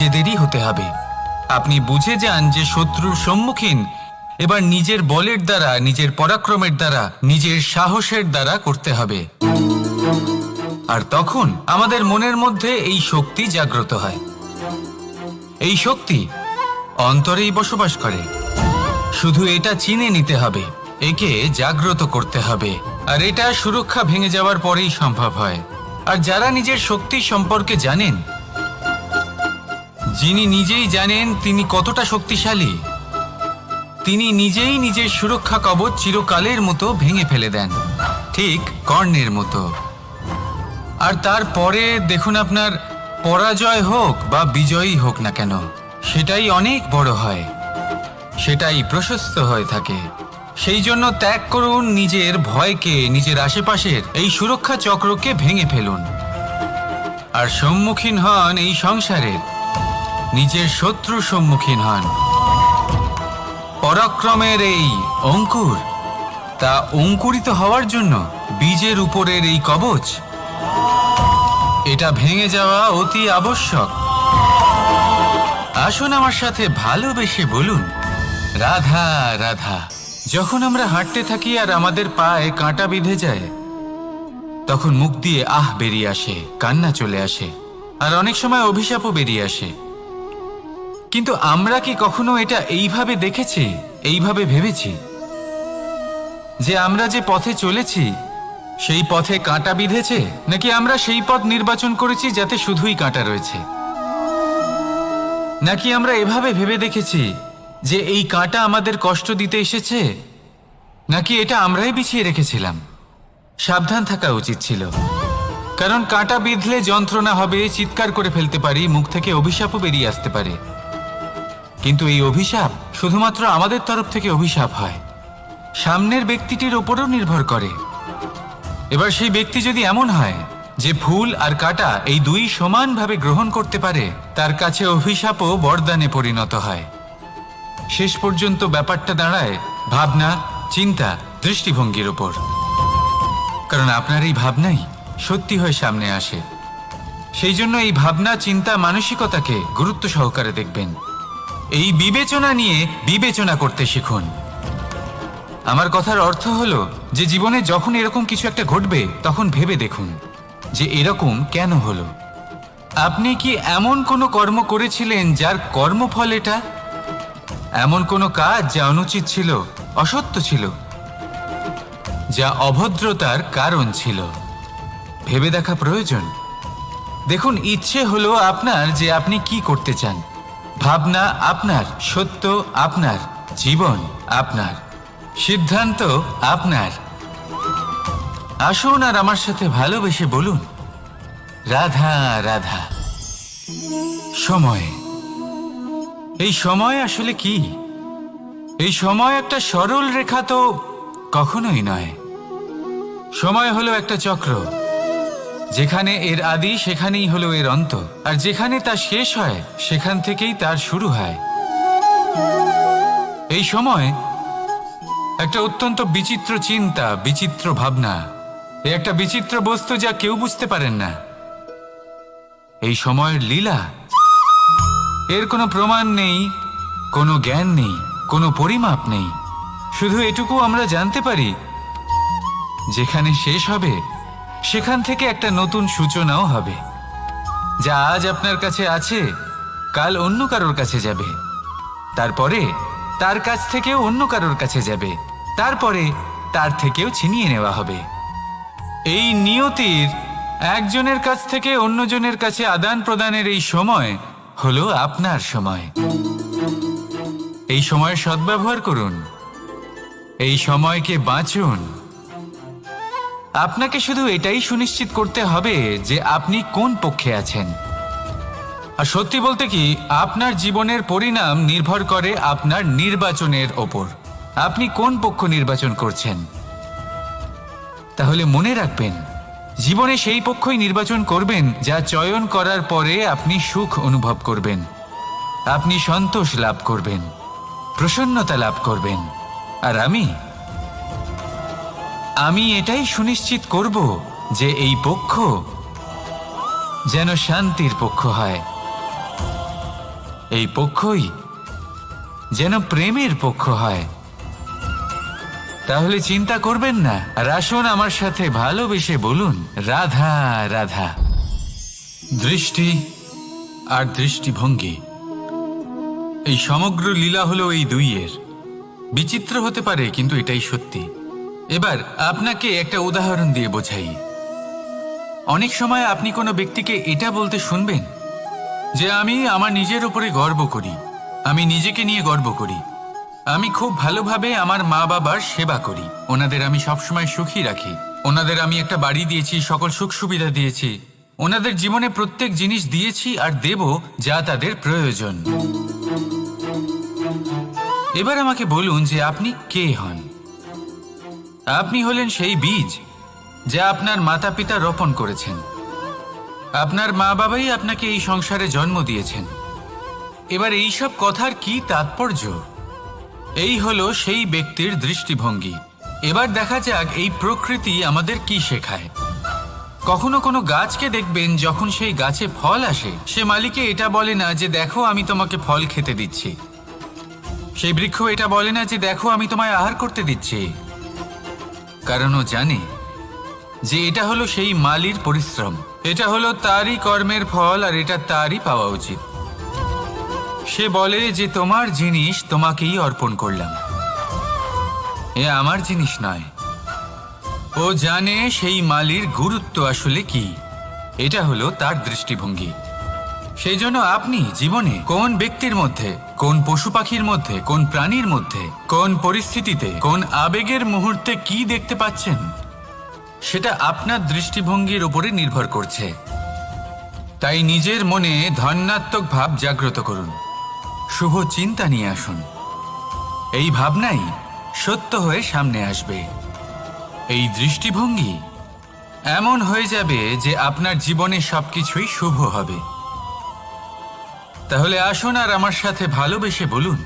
নিজেদেরই হতে হবে। আপনি বুঝে যান যে শত্রুর সম্মুখীন এবার নিজের বলের দ্বারা, নিজের পরাক্রমের দ্বারা, নিজের সাহসের দ্বারা করতে হবে। আর তখন আমাদের মনের মধ্যে এই শক্তি জাগ্রত হয়। এই শক্তি অন্তরেই বসবাস করে। শুধু এটা চিনে নিতে হবে, একে জাগ্রত করতে হবে। আর এটা সুরক্ষা ভেঙে যাওয়ার পরেই সম্ভব হয়। আর যারা নিজের শক্তি সম্পর্কে জানেন, যিনি নিজেই জানেন তিনি কতটা শক্তিশালী, তিনি নিজেই নিজের সুরক্ষা কবচ চিরকালের মতো ভেঙে ফেলে দেন, ঠিক কর্ণের মতো। আর তারপরে দেখুন, আপনার পরাজয় হোক বা বিজয়ী হোক না কেন, সেটাই অনেক বড় হয়, সেটাই প্রশস্ত হয়ে থাকে। সেই জন্য ত্যাগ করুন নিজের ভয়কে, নিজের আশেপাশের এই সুরক্ষা চক্রকে ভেঙে ফেলুন। আর সম্মুখীন হন এই সংসারের, নিজের শত্রুর সম্মুখীন হন। পরাক্রমের এই অঙ্কুর, তা অঙ্কুরিত হওয়ার জন্য বীজের উপরের এই কবচ, এটা ভেঙে যাওয়া অতি আবশ্যক। আসুন আমার সাথে ভালোবেসে বলুন, রাধা রাধা। যখন আমরা হাঁটতে থাকি আর আমাদের পায়ে কাঁটা বিঁধে যায়, তখন মুখ দিয়ে আহ বেরিয়ে আসে, কান্না চলে আসে, আর অনেক সময় অভিশাপও বেরিয়ে আসে। কিন্তু আমরা কি কখনো এটা এইভাবে দেখেছি, এইভাবে ভেবেছি যে আমরা যে পথে চলেছি সেই পথে কাঁটা বিঁধেছে, নাকি আমরা সেই পথ নির্বাচন করেছি যাতে শুধুই কাঁটা রয়েছে? নাকি আমরা এভাবে ভেবে দেখেছি যে এই কাঁটা আমাদের কষ্ট দিতে এসেছে, নাকি এটা আমরাই বিছিয়ে রেখেছিলাম? সাবধান থাকা উচিত ছিল, কারণ কাঁটা বিঁধলে যন্ত্রণা হবে, চিৎকার করে ফেলতে পারি, মুখ থেকে অভিশাপও বেরিয়ে আসতে পারে। কিন্তু এই অভিশাপ শুধুমাত্র আমাদের তরফ থেকে অভিশাপ হয়, সামনের ব্যক্তিটির ওপরও নির্ভর করে। এবার সেই ব্যক্তি যদি এমন হয় যে ফুল আর কাঁটা এই দুই সমানভাবে গ্রহণ করতে পারে, তার কাছে অভিশাপও বরদানে পরিণত হয়। শেষ পর্যন্ত ব্যাপারটা দাঁড়ায় ভাবনা, চিন্তা, দৃষ্টিভঙ্গির ওপর। কারণ আপনার এই ভাবনাই সত্যি হয়ে সামনে আসে। সেই জন্য এই ভাবনা, চিন্তা, মানসিকতাকে গুরুত্ব সহকারে দেখবেন। এই বিবেচনা নিয়ে বিবেচনা করতে শিখুন। আমার কথার অর্থ হলো যে জীবনে যখন এরকম কিছু একটা ঘটবে, তখন ভেবে দেখুন যে এরকম কেন হলো। আপনি কি এমন কোনো কর্ম করেছিলেন যার কর্মফল এটা? এমন কোনো কাজ যা অনুচিত ছিল, অসত্য ছিল, যা অভদ্রতার কারণ ছিল? ভেবে দেখা প্রয়োজন। দেখুন, ইচ্ছে হলো আপনার যে আপনি কি করতে চান, ভাবনা আপনার, সত্য আপনার, জীবন আপনার, সিদ্ধান্ত আপনার। আসুন আর আমার সাথে ভালোবেসে বলুন, রাধা রাধা। সময়, এই সময় আসলে কি? এই সময় একটা সরল রেখা তো কখনোই নয়। সময় হলো একটা চক্র, যেখানে এর আদি সেখানেই হলো এর অন্ত, আর যেখানে তা শেষ হয় সেখান থেকেই তার শুরু হয়। এই সময় একটা অত্যন্ত বিচিত্র চিন্তা, বিচিত্র ভাবনা, একটা বিচিত্র বস্তু যা কেউ বুঝতে পারেন না। এই সময়ের লীলা, এর কোনো প্রমাণ নেই, কোনো জ্ঞান নেই, কোনো পরিমাপ নেই। শুধু এটুকু আমরা জানতে পারি, যেখানে শেষ হবে সেখান থেকে একটা নতুন সূচনাও হবে। যা আজ আপনার কাছে আছে, কাল অন্য কারোর কাছে যাবে, তারপরে তার কাছ থেকেও অন্য কারোর কাছে যাবে, তারপরে তার থেকেও ছিনিয়ে নেওয়া হবে। এই নিয়তির একজনের কাছ থেকে অন্যজনের কাছে আদান প্রদানের এই সময় হলো আপনার সময়। এই সময়ের সদ্ব্যবহার করুন, এই সময়কে বাঁচুন। আপনাকে শুধু এটাই সুনিশ্চিত করতে হবে যে আপনি কোন পক্ষে আছেন। আর সত্যি বলতে কি, আপনার জীবনের পরিণাম নির্ভর করে আপনার নির্বাচনের ওপর। আপনি কোন পক্ষ নির্বাচন করছেন। তাহলে মনে রাখবেন, জীবনে সেই পক্ষই নির্বাচন করবেন যা চয়ন করার পরে আপনি সুখ অনুভব করবেন, আপনি সন্তোষ লাভ করবেন, প্রসন্নতা লাভ করবেন। আর আমি এটাই সুনিশ্চিত করব যে এই পক্ষ যেন শান্তির পক্ষ হয়, এই পক্ষই যেন প্রেমের পক্ষ হয়। তাহলে চিন্তা করবেন না, আর আসুন আমার সাথে ভালোবেসে বলুন রাধা রাধা। দৃষ্টি আর দৃষ্টিভঙ্গি, এই সমগ্র লীলা হলো এই দুইয়ের। বিচিত্র হতে পারে, কিন্তু এটাই সত্যি। এবার আপনাকে একটা উদাহরণ দিয়ে বোঝাই। অনেক সময় আপনি কোনো ব্যক্তিকে এটা বলতে শুনবেন যে আমি আমার নিজের উপরে গর্ব করি, আমি নিজেকে নিয়ে গর্ব করি, আমি খুব ভালোভাবে আমার মা বাবার সেবা করি, ওনাদের আমি সবসময় সুখী রাখি, ওনাদের আমি একটা বাড়ি দিয়েছি, সকল সুখ সুবিধা দিয়েছি, ওনাদের জীবনে প্রত্যেক জিনিস দিয়েছি আর দেব যা তাদের প্রয়োজন। এবার আমাকে বলুন যে আপনি কে হন? আপনি হলেন সেই বীজ যা আপনার মাতা পিতা রোপণ করেছেন। আপনার মা বাবাই আপনাকে এই সংসারে জন্ম দিয়েছেন। এবার এইসব কথার কি তাৎপর্য? এই হলো সেই ব্যক্তির দৃষ্টিভঙ্গি। এবার দেখা যাক এই প্রকৃতি আমাদের কি শেখায়। কখনো কোনো গাছকে দেখবেন, যখন সেই গাছে ফল আসে, সে মালিকে এটা বলে না যে দেখো আমি তোমাকে ফল খেতে দিচ্ছি। সেই বৃক্ষ এটা বলে না যে দেখো আমি তোমায় আহার করতে দিচ্ছি, কারণ ও জানে যে এটা হলো সেই মালির পরিশ্রম, এটা হলো তারই কর্মের ফল, আর এটা তারই পাওয়া উচিত। সে বলে যে তোমার জিনিস তোমাকেই অর্পণ করলাম, এ আমার জিনিস নয়। ও জানে সেই মালির গুরুত্ব আসলে কি। এটা হলো তার দৃষ্টিভঙ্গি। সেই জন্য আপনি জীবনে কোন ব্যক্তির মধ্যে, কোন পশু পাখির মধ্যে, কোন প্রাণীর মধ্যে, কোন পরিস্থিতিতে, কোন আবেগের মুহূর্তে কি দেখতে পাচ্ছেন, সেটা আপনার দৃষ্টিভঙ্গির উপরে নির্ভর করছে। তাই নিজের মনে ধন্যাত্মক ভাব জাগ্রত করুন, শুভ চিন্তা নিয়ে আসুন। এই ভাবনাই সত্য হয়ে সামনে আসবে। এই দৃষ্টিভঙ্গি এমন হয়ে যাবে যে আপনার জীবনে সবকিছুই শুভ হবে। তাহলে আসুন আর আমার সাথে ভালোবেসে বলুন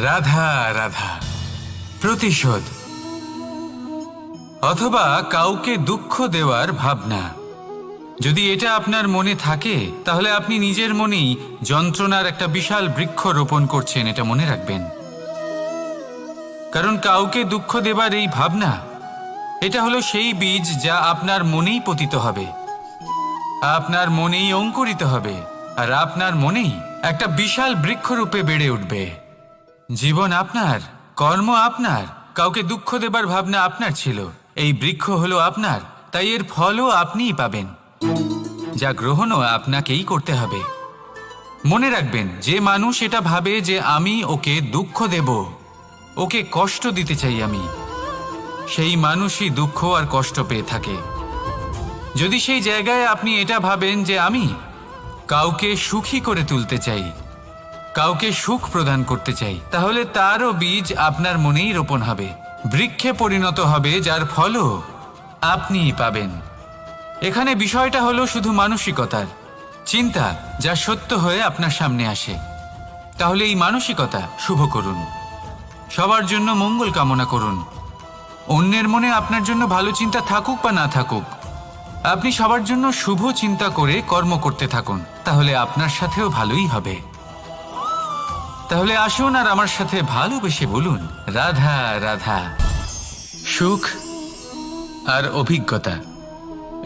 রাধা রাধা। প্রতিশোধ অথবা কাউকে দুঃখ দেওয়ার ভাবনা, যদি এটা আপনার মনে থাকে, তাহলে আপনি নিজের মনেই যন্ত্রণার একটা বিশাল বৃক্ষ রোপণ করছেন, এটা মনে রাখবেন। কারণ কাউকে দুঃখ দেবার এই ভাবনা, এটা হলো সেই বীজ যা আপনার মনেই পতিত হবে, আপনার মনেই অঙ্কুরিত হবে, আর আপনার মনেই একটা বিশাল বৃক্ষরূপে বেড়ে উঠবে। জীবন আপনার, কর্ম আপনার, কাউকে দুঃখ দেবার ভাবনা আপনার ছিল, এই বৃক্ষ হলো আপনার, তাই এর ফলও আপনিই পাবেন, যা গ্রহণও আপনাকেই করতে হবে। মনে রাখবেন, যে মানুষ এটা ভাবে যে আমি ওকে দুঃখ দেব, ওকে কষ্ট দিতে চাই আমি, সেই মানুষই দুঃখ আর কষ্ট পেয়ে থাকে। যদি সেই জায়গায় আপনি এটা ভাবেন যে আমি কাউকে সুখী করে তুলতে চাই, কাউকে সুখ প্রদান করতে চাই, তাহলে তারও বীজ আপনার মনেই রোপণ হবে, বৃক্ষে পরিণত হবে, যার ফলও আপনিই পাবেন। এখানে বিষয়টা হলো শুধু মানসিকতার চিন্তা, যা সত্য হয়ে আপনার সামনে আসে। তাহলে এই মানসিকতা শুভ করুন, সবার জন্য মঙ্গল কামনা করুন। অন্যের মনে আপনার জন্য ভালো চিন্তা থাকুক বা না থাকুক, আপনি সবার জন্য শুভ চিন্তা করে কর্ম করতে থাকুন, তাহলে আপনার সাথেও ভালোই হবে। তাহলে আসুন আর আমার সাথে ভালোবেসে বলুন রাধা রাধা। সুখ আর অভিজ্ঞতা,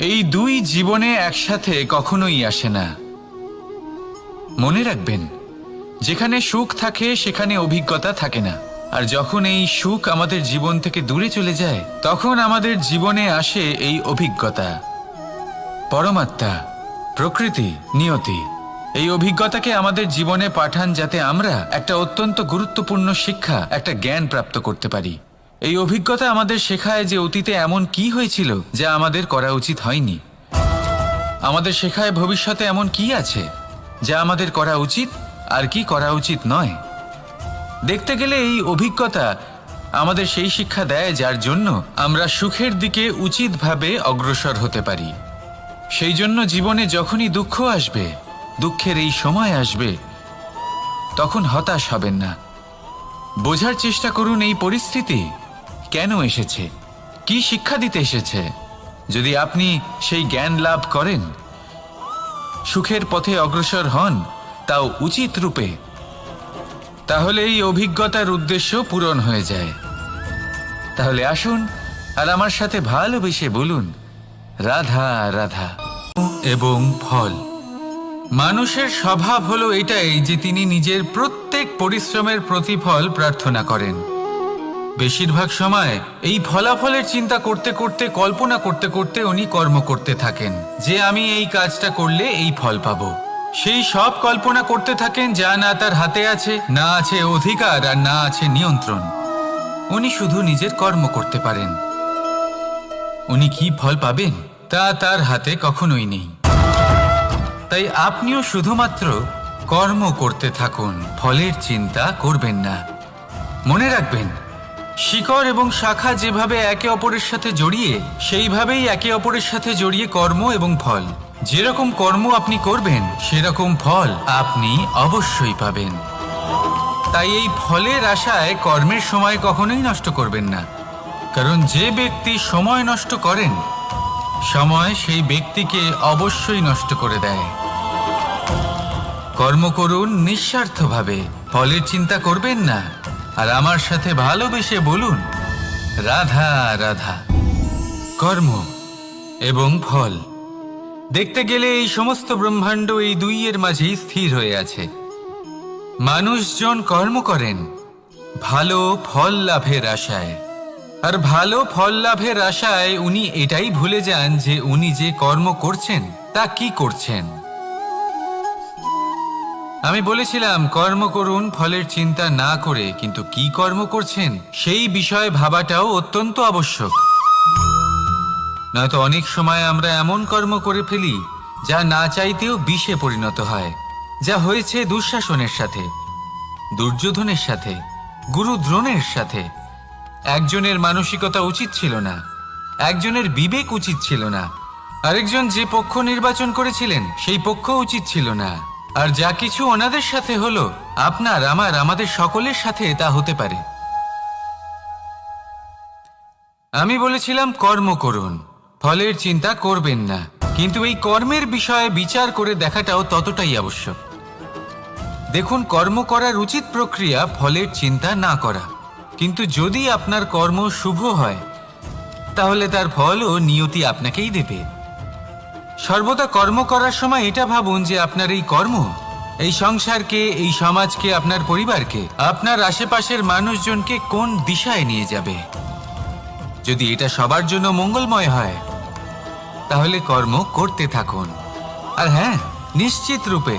এই দুই জীবনে একসাথে কখনোই আসে না। মনে রাখবেন, যেখানে সুখ থাকে সেখানে অভিজ্ঞতা থাকে না, আর যখন এই সুখ আমাদের জীবন থেকে দূরে চলে যায়, তখন আমাদের জীবনে আসে এই অভিজ্ঞতা। পরমাত্মা, প্রকৃতি, নিয়তি এই অভিজ্ঞতাকে আমাদের জীবনে পাঠান, যাতে আমরা একটা অত্যন্ত গুরুত্বপূর্ণ শিক্ষা, একটা জ্ঞান প্রাপ্ত করতে পারি। এই অভিজ্ঞতা আমাদের শেখায় যে অতীতে এমন কি হয়েছিল যা আমাদের করা উচিত হয়নি। আমাদের শেখায় ভবিষ্যতে এমন কি আছে যা আমাদের করা উচিত আর কি করা উচিত নয়। দেখতে গেলে এই অভিজ্ঞতা আমাদের সেই শিক্ষা দেয় যার জন্য আমরা সুখের দিকে উচিতভাবে অগ্রসর হতে পারি। সেই জন্য জীবনে যখনই দুঃখ আসবে, দুঃখের এই সময় আসবে, তখন হতাশ হবেন না। বোঝার চেষ্টা করুন এই পরিস্থিতি কেন এসেছে, কি শিক্ষা দিতে এসেছে। যদি আপনি সেই জ্ঞান লাভ করেন, সুখের পথে অগ্রসর হন, তাও উচিত রূপে, তাহলে এই অভিজ্ঞতার উদ্দেশ্য পূরণ হয়ে যায়। তাহলে আসুন আর আমার সাথে ভালোবেসে বলুন, রাধা রাধা। এবং ফল, মানুষের স্বভাব হলো এটাই যে তিনি নিজের প্রত্যেক পরিশ্রমের প্রতিফল প্রার্থনা করেন। বেশিরভাগ সময় এই ফলাফলের চিন্তা করতে করতে, কল্পনা করতে করতে উনি কর্ম করতে থাকেন যে আমি এই কাজটা করলে এই ফল পাবো। সেই সব কল্পনা করতে থাকেন যা না তার হাতে আছে, না আছে অধিকার, আর না আছে নিয়ন্ত্রণ। উনি শুধু নিজের কর্ম করতে পারেন। উনি কি ফল পাবেন তা তার হাতে কখনোই নেই। তাই আপনিও শুধুমাত্র কর্ম করতে থাকুন, ফলের চিন্তা করবেন না। মনে রাখবেন, শিকড় এবং শাখা যেভাবে একে অপরের সাথে জড়িয়ে, সেইভাবেই একে অপরের সাথে জড়িয়ে কর্ম এবং ফল। যেরকম কর্ম আপনি করবেন সেরকম ফল আপনি অবশ্যই পাবেন। তাই এই ফলের আশায় কর্মের সময় কখনোই নষ্ট করবেন না, কারণ যে ব্যক্তি সময় নষ্ট করেন, সময় সেই ব্যক্তিকে অবশ্যই নষ্ট করে দেয়। কর্ম করুন নিঃস্বার্থভাবে, ফলের চিন্তা করবেন না, আর আমার সাথে ভালোবেসে বলুন, রাধা রাধা। কর্ম এবং ফল, দেখতে গেলে এই সমস্ত ব্রহ্মাণ্ড এই দুইয়ের মাঝেই স্থির হয়ে আছে। মানুষজন কর্ম করেন ভালো ফল লাভের আশায়, আর ভালো ফল লাভের আশায় উনি এটাই ভুলে যান যে উনি যে কর্ম করছেন তা কি করছেন। আমি বলেছিলাম কর্ম করুন ফলের চিন্তা না করে, কিন্তু কি কর্ম করছেন সেই বিষয়ে ভাবাটাও অত্যন্ত আবশ্যক। নয়তো অনেক সময় আমরা এমন কর্ম করে ফেলি যা না চাইতেও বিষে পরিণত হয়, যা হয়েছে দুঃশাসনের সাথে, দুর্যোধনের সাথে, গুরু দ্রোণের সাথে। একজনের মানসিকতা উচিত ছিল না, একজনের বিবেক উচিত ছিল না, আরেকজন যে পক্ষ নির্বাচন করেছিলেন সেই পক্ষ উচিত ছিল না। আর যা কিছু ওনাদের সাথে হলো, আপনার, আমার, আমাদের সকলের সাথে তা হতে পারে। আমি বলেছিলাম কর্ম করুন, ফলের চিন্তা করবেন না, কিন্তু এই কর্মের বিষয়ে বিচার করে দেখাটাও ততটাই আবশ্যক। দেখুন, কর্ম করার উচিত প্রক্রিয়া ফলের চিন্তা না করা, কিন্তু যদি আপনার কর্ম শুভ হয় তাহলে তার ফলও নিয়তি আপনাকেই দেবে। সর্বদা কর্ম করার সময় এটা ভাবুন যে আপনার এই কর্ম এই সংসারকে, এই সমাজকে, আপনার পরিবারকে, আপনার আশেপাশের মানুষজনকে কোন দিশায় নিয়ে যাবে। যদি এটা সবার জন্য মঙ্গলময় হয় তাহলে কর্ম করতে থাকুন। আর হ্যাঁ, নিশ্চিত রূপে